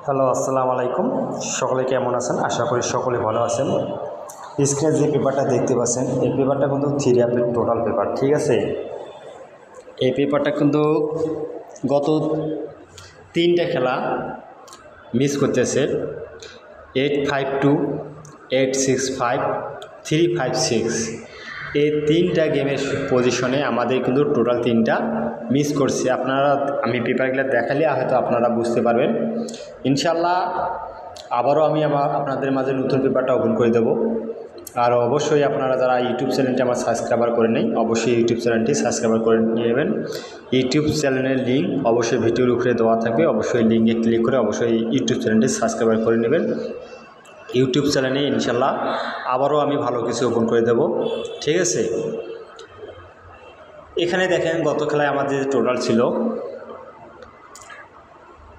Hello, আসসালামু আলাইকুম। সকলে কেমন আছেন? আশা করি সকলে ভালো আছেন। স্ক্রিনে যে পেপারটা দেখতে পাচ্ছেন, এই পেপারটা কিন্তু 3 অ্যাপের টোটাল পেপার, ঠিক আছে। এই পেপারটা কিন্তু গত 3টা খেলা মিস করতেছে। 852, 865, 356, এই 3টা গেমের পজিশনে আমাদের কিন্তু টোটাল 3টা মিস করছে। আমি পেপারগুলো দেখালে হয়তো আপনারা বুঝতে পারবেন। ইনশাল্লাহ আবারও আমি আপনাদের মাঝে নতুন পেপারটা ওপেন করে দেব। আর অবশ্যই আপনারা যারা ইউটিউব চ্যানেলটি আমার সাবস্ক্রাইবার করে নেই, অবশ্যই ইউটিউব চ্যানেলটি সাবস্ক্রাইবার করে নেবেন। ইউটিউব চ্যানেলের লিঙ্ক অবশ্যই ভিডিওর উপরে দেওয়া থাকবে, অবশ্যই লিঙ্কে ক্লিক করে অবশ্যই ইউটিউব চ্যানেলটি সাবস্ক্রাইবার করে নেবেন। ইউটিউব চ্যানেলে ইনশাল্লাহ আবারও আমি ভালো কিছু ওপেন করে দেব, ঠিক আছে। এখানে দেখেন গত খেলায় আমাদের টোটাল ছিল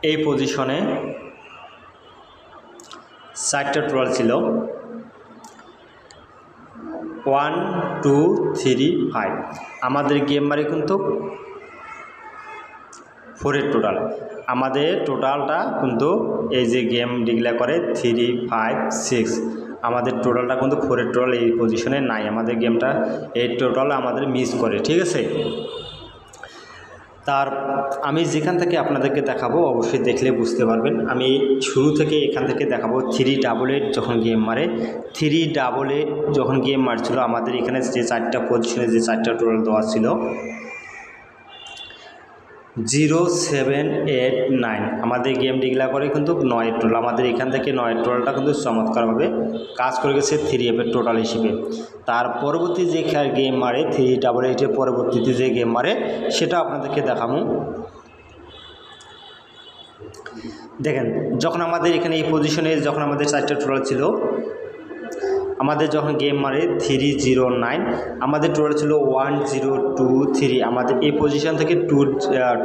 এই পজিশনে 4টা টোটাল ছিল 1, 2, 3, 5। আমাদের গেম মারে কিন্তু 4-এর টোটাল। আমাদের টোটালটা কিন্তু এই যে গেম ডিক্লেয়ার করে 3, 5, 6, আমাদের টোটালটা কিন্তু 4-এর টোটাল এই পজিশনে নাই। আমাদের গেমটা এই টোটাল আমাদের মিস করে, ঠিক আছে। আমি যেখান থেকে আপনাদেরকে দেখাবো অবশ্যই দেখলে বুঝতে পারবেন। আমি শুরু থেকে এখান থেকে দেখাবো 388 যখন গেম মারে, 388 যখন গেম মারছিল আমাদের এখানে যে 4টা পজিশনে যে 4টা টোটাল দেওয়া ছিল 0, 7, 8, 9, আমাদের গেম ডিক্লেয়ার করে কিন্তু 9-এর টোটাল। আমাদের এখান থেকে 9-এর টোটালটা কিন্তু চমৎকারভাবে কাজ করে গেছে 3F-এর টোটাল হিসেবে। তার পরবর্তী যে গেম মারে 388-এর পরবর্তীতে যে গেম মারে সেটা আপনাদেরকে দেখাবো। দেখেন যখন আমাদের এখানে এই পজিশনে যখন আমাদের 4টা টোটাল ছিল, আমাদের যখন গেম মারে 309, আমাদের টোটাল ছিল 1023। আমাদের এই পজিশন থেকে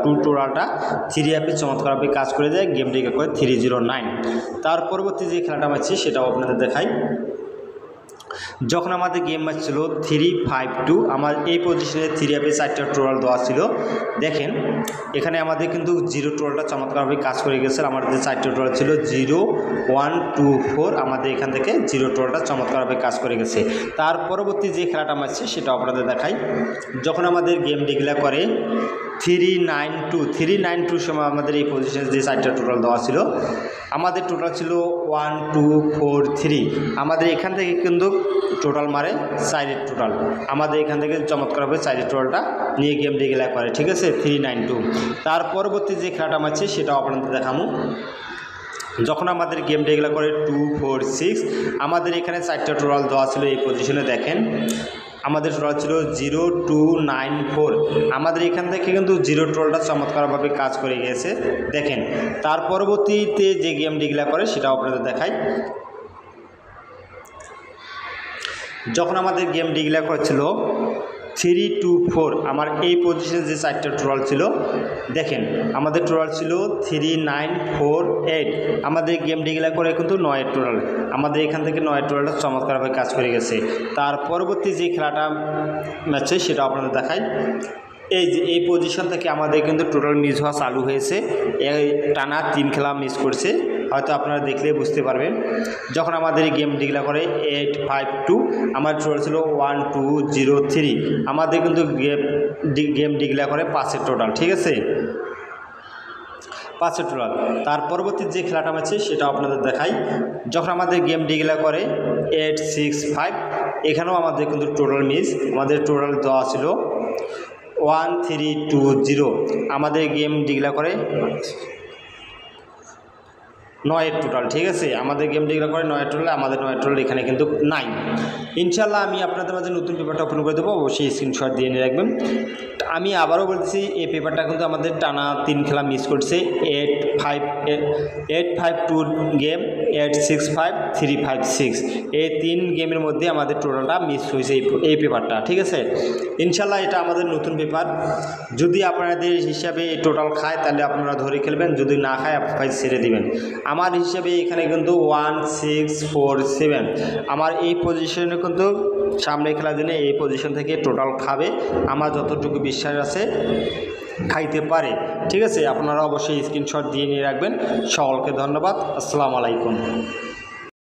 টু টোটালটা 3F-এ চমৎকারভাবে কাজ করে যায়, গেম ডিক্লেয়ার করে 309। তার পরবর্তী যে খেলাটা মারছি সেটাও আপনাদের দেখাই। যখন আমাদের গেম ম্যাচ ছিল 352, আমার এই পজিশনে 3F-এ 4টা টোটাল দেওয়া ছিল। দেখেন এখানে আমাদের কিন্তু 0 টোটালটা চমৎকারভাবে কাজ করে গেছে। আমাদের 4টা টোটাল ছিল 0, 1, 2, 4। আমাদের এখান থেকে 0 টোটালটা চমৎকারভাবে কাজ করে গেছে। তার পরবর্তী যে খেলাটা মারছে সেটা আপনাদের দেখাই। যখন আমাদের গেম ডিক্লেয়ার করে 392 সময় আমাদের এই পজিশনে যে 4টা টোটাল দেওয়া ছিল, আমাদের টোটাল ছিল 1, 2, 4, 3। আমাদের এখান থেকে কিন্তু টোটাল মারে 4-এর টোটাল। আমাদের এখান থেকে চমৎকারভাবে 4-এর টোটালটা নিয়ে গেম ডিক্লেয়ার করে, ঠিক আছে, 392। তার পরবর্তী যে খেলাটা মারছে সেটাও আপনাদের দেখাবো। যখন আমাদের গেম ডিক্লেয়ার করে 2, 4, 6, আমাদের এখানে 4টা টোটাল দেওয়া ছিল এই পজিশনে। দেখেন আমাদের টোটাল ছিল 0, 2, 9, 4। আমাদের এখান থেকে কিন্তু 0 টোটালটা চমৎকারভাবে কাজ করে গিয়েছে। দেখেন তার পরবর্তীতে যে গেম ডিক্লেয়ার করে সেটাও আপনাদের দেখাই। যখন আমাদের গেম ডিক্লেয়ার করেছিল 324, আমার এই পজিশনে যে 4টা টোটাল ছিল, দেখেন আমাদের টোটাল ছিল 3948। আমাদের গেম ডিক্লেয়ার করে কিন্তু 9-এর টোটাল। আমাদের এখান থেকে 9-এর টোটালটা চমৎকারভাবে কাজ করে গেছে। তার পরবর্তী যে খেলাটা ম্যাচে সেটা আপনাদের দেখাই। এই পজিশন থেকে আমাদের কিন্তু টোটাল মিস হওয়া চালু হয়েছে। এই টানা 3 খেলা মিস করছে, হয়তো আপনারা দেখলে বুঝতে পারবেন। যখন আমাদের এই গেম ডিক্লেয়ার করে 852, আমার টোটাল ছিল 1203। আমাদের কিন্তু গেম ডিক্লেয়ার করে 5-এর টোটাল, ঠিক আছে, 5-এর টোটাল। তার পরবর্তী যে খেলাটা আছে সেটা আপনাদের দেখাই। যখন আমাদের গেম ডিক্লেয়ার করে 865, এখানেও আমাদের কিন্তু টোটাল মিস। আমাদের টোটাল দেওয়া ছিল 1320। আমাদের গেম ডিক্লেয়ার করে 9-এর টোটাল, ঠিক আছে। আমাদের গেম ডিক্লেয়ার করে 9-এর টোটাল। আমাদের 9-এর টোটাল এখানে কিন্তু নাই। ইনশাল্লাহ আমি আপনাদের মাঝে নতুন পেপারটা ওপেন করে দেবো, অবশ্যই স্ক্রিনশট দিয়ে নিয়ে রাখবেন। আমি আবারও বলতেছি এই পেপারটা কিন্তু আমাদের টানা 3 খেলা মিস করছে। 852 গেম, 865, 356, এই 3 গেমের মধ্যে আমাদের টোটালটা মিস হয়েছে এই পেপারটা, ঠিক আছে। ইনশাল্লাহ এটা আমাদের নতুন পেপার। যদি আপনাদের হিসাবে এই টোটাল খায় তাহলে আপনারা ধরে খেলবেন, যদি না খায় আপনারা ছেড়ে দিবেন। আমার হিসাবে এখানে কিন্তু 1, 6, 4, 7 আমার এই পজিশনে কিন্তু সামনে খেলার জন্য এই পজিশন থেকে টোটাল খাবে, আমার যতটুকু বিশ্বাস আছে। খাইতে পারে। ঠিক আছে, আপনারা অবশ্যই স্ক্রিনশট দিয়ে নিয়ে রাখবেন। সকলকে ধন্যবাদ। আসসালামু আলাইকুম।